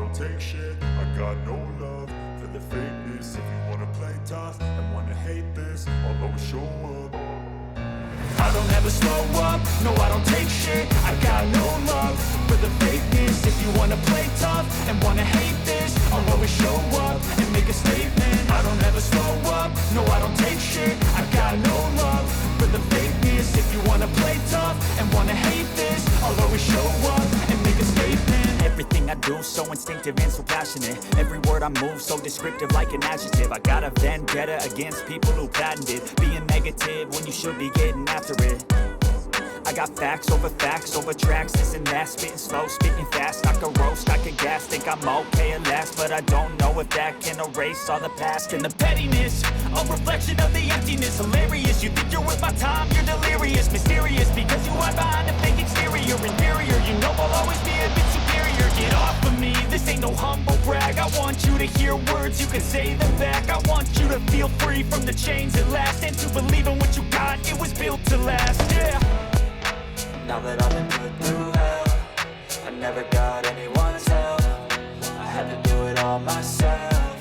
don't take shit. I got no love for the fakeness. If you wanna play tough and wanna hate this, I'll always show up. I don't ever slow up, no I don't take shit. I got no love for the fakeness. If you wanna play tough and wanna hate this, I'll always show up and make a statement. I don't ever slow up, no I don't take shit. I got no love for the fakeness. If you wanna play tough and wanna hate this, I'll always show up and make a statement. Everything I do so instinctive and so passionate. Every word I move so descriptive like an adjective. I got a vendetta against people who patented being negative when you should be getting after it. I got facts over tracks, this and that. Spitting slow, speaking fast, I can roast, I can gas. Think I'm okay at last, but I don't know if that can erase all the past. And the pettiness, a reflection of the emptiness. Hilarious, you think you're worth my time, you're delirious. Mysterious, because you hide behind a fake exterior. Inferior, you know I'll always be a bit superior. Get off of me, this ain't no humble brag. I want you to hear words, you can say them back. I want you to feel free from the chains at last, and to believe in what you got, it was built to last, yeah. Now that I've been put through hell, I never got anyone's help. I had to do it all myself.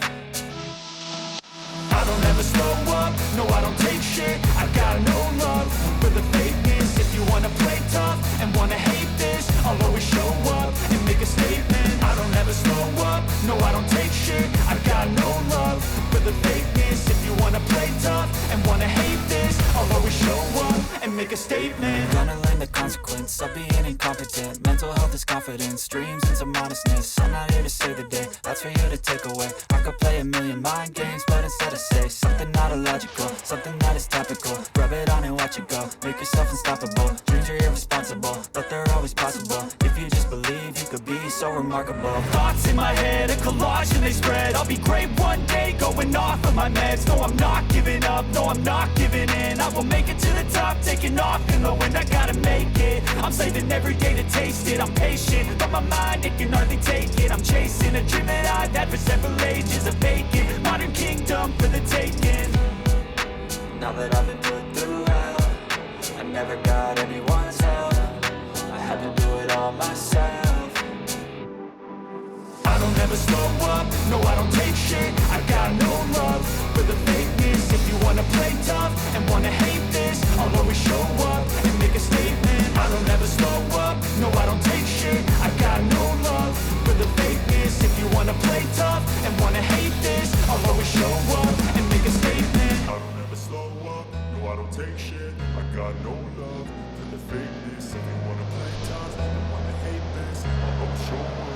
I don't ever slow up, no I don't take shit. I got no love for the fakeness. If you wanna play tough and wanna hate this, I'll always show up and make a statement. I don't ever slow up, no I don't take shit. I got no love for the fakeness. If you wanna play tough and wanna hate this, I'll always show up and make a statement. Gonna learn the consequence of being incompetent. Mental health is confidence, dreams and some honestness. I'm not here to save the day, that's for you to take away. I could play a million mind games, but instead I say something not illogical, something that is topical. Rub it on and watch it go, make yourself unstoppable. Dreams are irresponsible, but they're always possible. If you just believe, you could be so remarkable. Thoughts in my head, a collage and they spread. I'll be great one day, going off of my meds. No, I'm not giving up, no, I'm not giving in. I will make it to the top, taking off in the wind. I gotta make it, I'm saving every day to taste it. I'm patient, but my mind, it can hardly take it. I'm chasing a dream that I've had for several ages. A vacant, modern kingdom for the taking. Now that I've been put through hell, I never got anyone's help. I had to do it all myself. I don't ever slow up, no I don't take shit. I got no love for the fakeness. If you wanna play tough and wanna hate this, I'll always show up and make a statement. I don't ever slow up, no I don't take shit. I got no love for the fakeness. If you wanna play tough and wanna hate this, I'll always show up and make a statement. I don't ever slow up, no I don't take shit. I got no love for the fakeness. If you wanna play tough and wanna hate this, I'll always show up.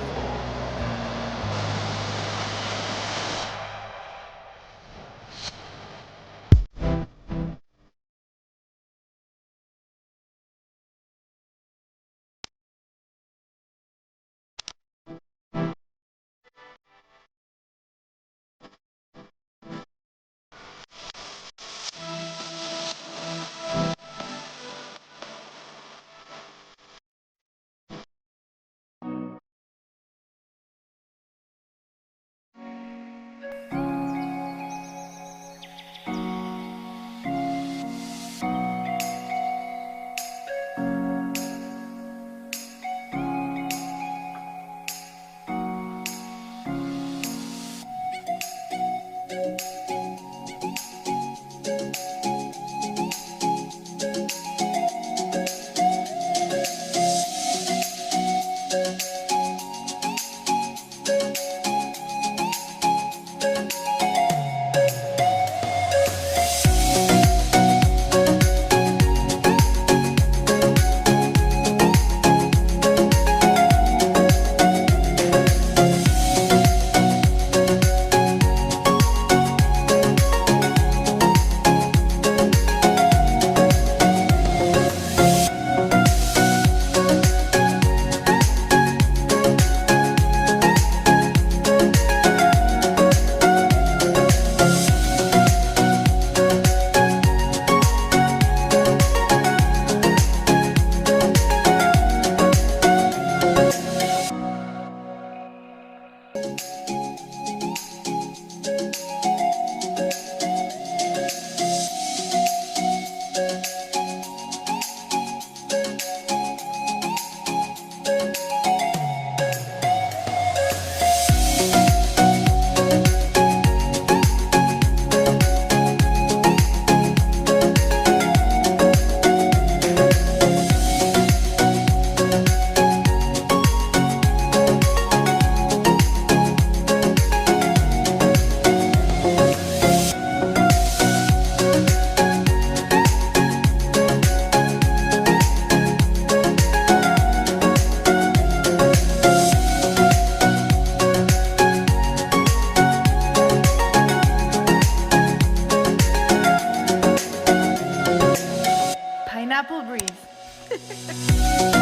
Apple breeze.